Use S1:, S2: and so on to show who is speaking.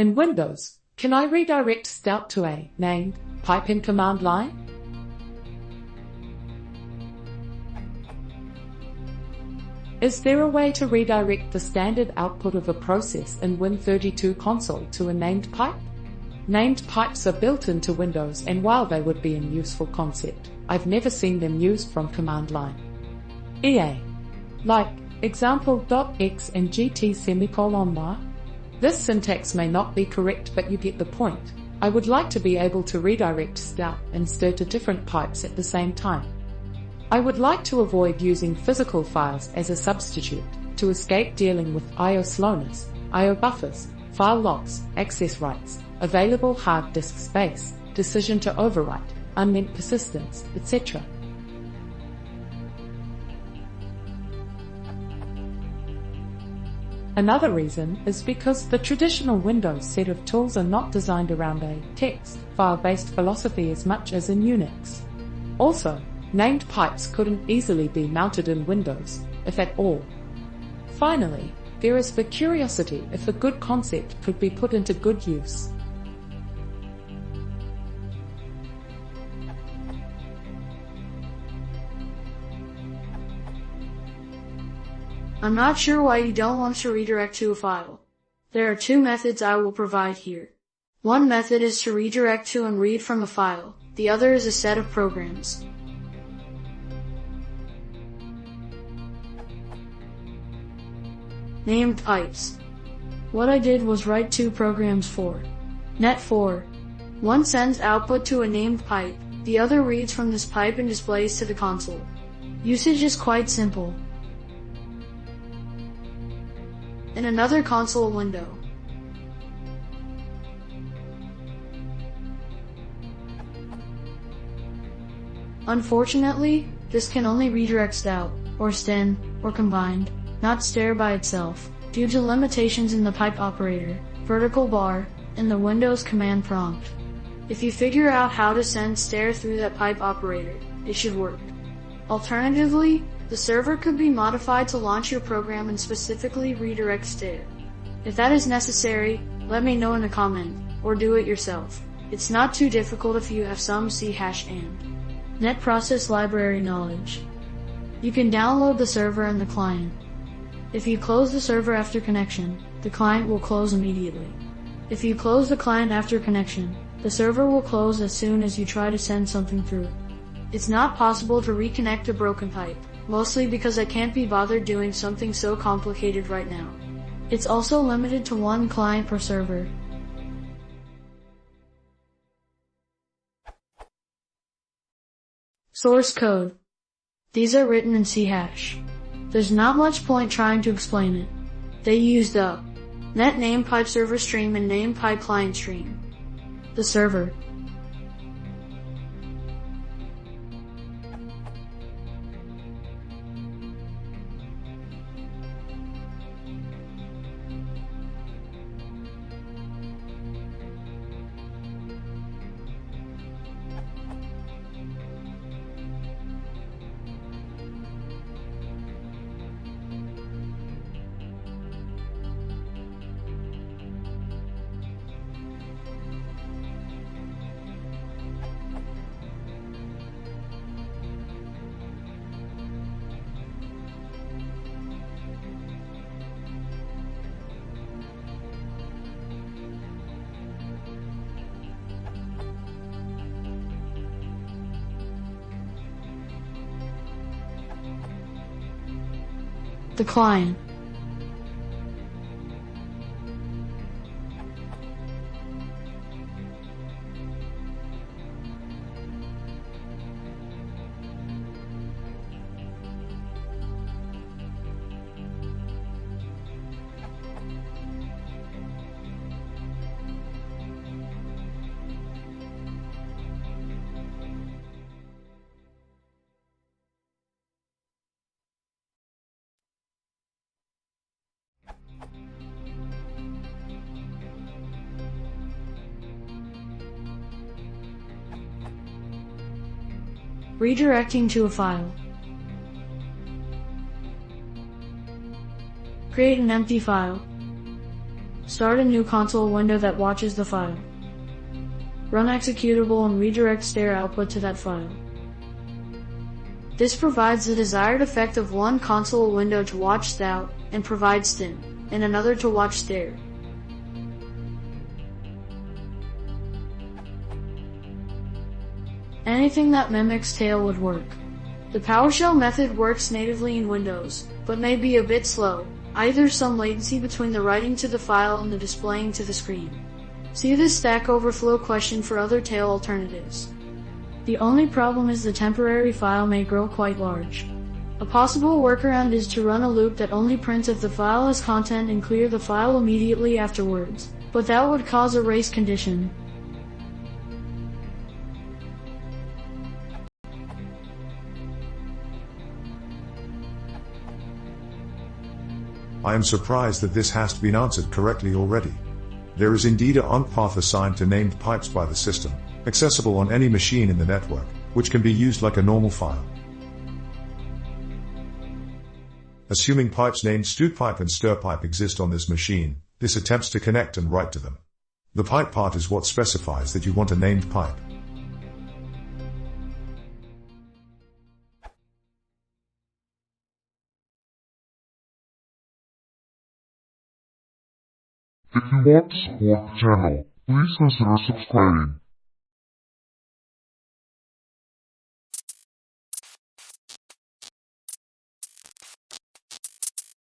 S1: In Windows, can I redirect stdout to a named pipe in command line? Is there a way to redirect the standard output of a process in Win32 console to a named pipe? Named pipes are built into Windows, and while they would be a useful concept, I've never seen them used from command line. Like example.x and gt::. This syntax may not be correct, but you get the point. I would like to be able to redirect stdout and stir to different pipes at the same time. I would like to avoid using physical files as a substitute to escape dealing with I/O slowness, I/O buffers, file locks, access rights, available hard disk space, decision to overwrite, unmeant persistence, etc. Another reason is because the traditional Windows set of tools are not designed around a text, file-based philosophy as much as in Unix. Also, named pipes couldn't easily be mounted in Windows, if at all. Finally, there is the curiosity if a good concept could be put into good use.
S2: I'm not sure why you don't want to redirect to a file. There are two methods I will provide here. One method is to redirect to and read from a file. The other is a set of programs. Named pipes. What I did was write two programs for net4. One sends output to a named pipe, the other reads from this pipe and displays to the console. Usage is quite simple. In another console window, unfortunately, this can only redirect stdout, or stin, or combined, not stir by itself, due to limitations in the pipe operator, vertical bar, and the Windows command prompt. If you figure out how to send stir through that pipe operator, it should work. Alternatively, the server could be modified to launch your program and specifically redirect stir. If that is necessary, let me know in a comment, or do it yourself. It's not too difficult if you have some ch and net process library knowledge. You can download the server and the client. If you close the server after connection, the client will close immediately. If you close the client after connection, the server will close as soon as you try to send something through it. It's not possible to reconnect a broken pipe, mostly because I can't be bothered doing something so complicated right now. It's also limited to one client per server. Source code. These are written in ch. There's not much point trying to explain it. They use the net namepipe server stream and namepipe client stream. The server. The client. Redirecting to a file. Create an empty file. Start a new console window that watches the file. Run executable and redirect stare output to that file. This provides the desired effect of one console window to watch stdout and provide stin, and another to watch stare. Anything that mimics tail would work. The PowerShell method works natively in Windows, but may be a bit slow, either some latency between the writing to the file and the displaying to the screen. See the Stack Overflow question for other tail alternatives. The only problem is the temporary file may grow quite large. A possible workaround is to run a loop that only prints if the file has content and clear the file immediately afterwards, but that would cause a race condition.
S3: I am surprised that this has been answered correctly already. There is indeed a on path assigned to named pipes by the system, accessible on any machine in the network, which can be used like a normal file. Assuming pipes named stdout and stirpipe exist on this machine, this attempts to connect and write to them. The pipe part is what specifies that you want a named pipe.
S4: If you want to support the channel, please consider subscribing.